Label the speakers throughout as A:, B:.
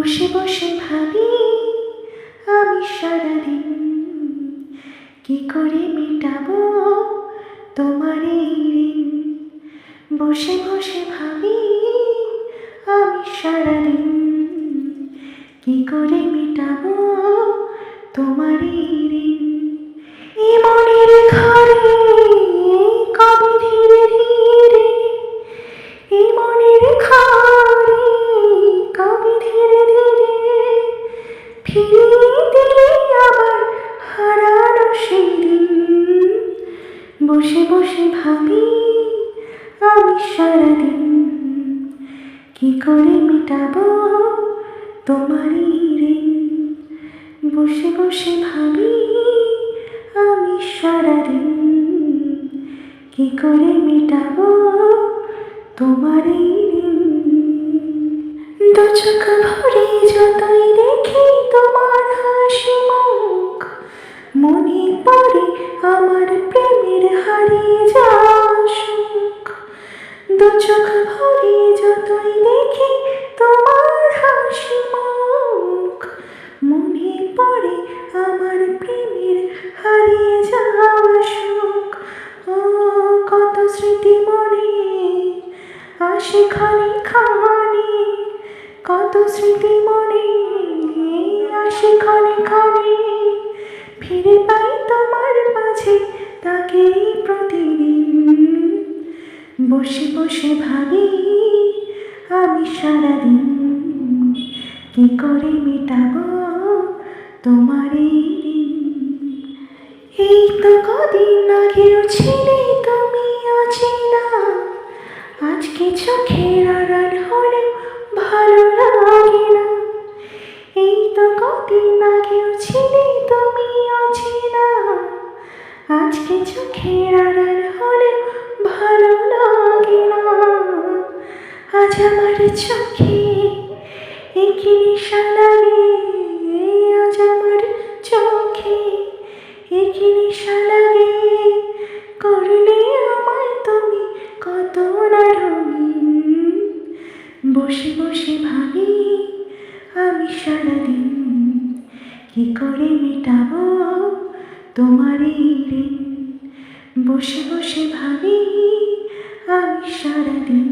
A: বসে বসে ভাবি আমি সারাদিন কি করে মেটাবো তোমার এই ঋণ। বসে বসে ভাবি আমি সারাদিন কি করে মেটাবো তোমার এই ঋণ। এই মনের ঘরে কবে ধীরে ধীরে, এই মনের ঘরে কবে ধীরে ধীরে ফিরিয়ে দিলে আবার হারানো সেই দিন। বসে বসে ভাবি আমি সারাদিন কি করে মেটাবো তোমার এই ঋণ। বসে বসে ভাবি আমি সারাদিন কি করে মেটাবো তোমার এই ঋণ। দু চোখ ভরে যতই দেখি তোমার হাসি মুখ, মনে পড়ে আমার প্রেমের হারিয়ে যাওয়া সুখ। দু চোখ ভরে যতই দেখি তোমার হাসি মুখ, মনে পড়ে আমার প্রেমের হারিয়ে যাওয়া সুখ। ও কত স্মৃতি মনে আসে ক্ষণে ক্ষণে, কত স্মৃতি মনে আসে ক্ষণে ক্ষণে, ফিরে পাই তোমার মাঝে তাকে প্রতিদিন। বসে বসে ভাবি আমি সারাদিন কি করে মেটাবো তোমার এই ঋণ। এই তো কদিন আগেও ছিলে তুমি অচেনা, আজকে চোখের আড়াল হলেও ভালো লাগে না। এই তো কদিন আগেও ছিলে তুমি অচেনা, আজকে চোখের আড়াল হলেও ভালো লাগে না। আজ আমার চোখে একই নেশা লাগে, আজ আমার চোখে একই নেশা লাগে। করলে আমায় তুমি কত না রঙিন। বসে বসে ভাবি আমি সারাদিন কি করে মেটাবো তোমার এই ঋণ। বসে বসে ভাবি আমি সারাদিন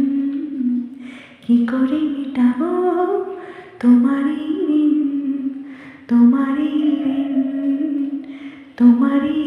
A: কি করে মেটাবো তোমার এই ঋণ, তোমার এই ঋণ, তোমার এই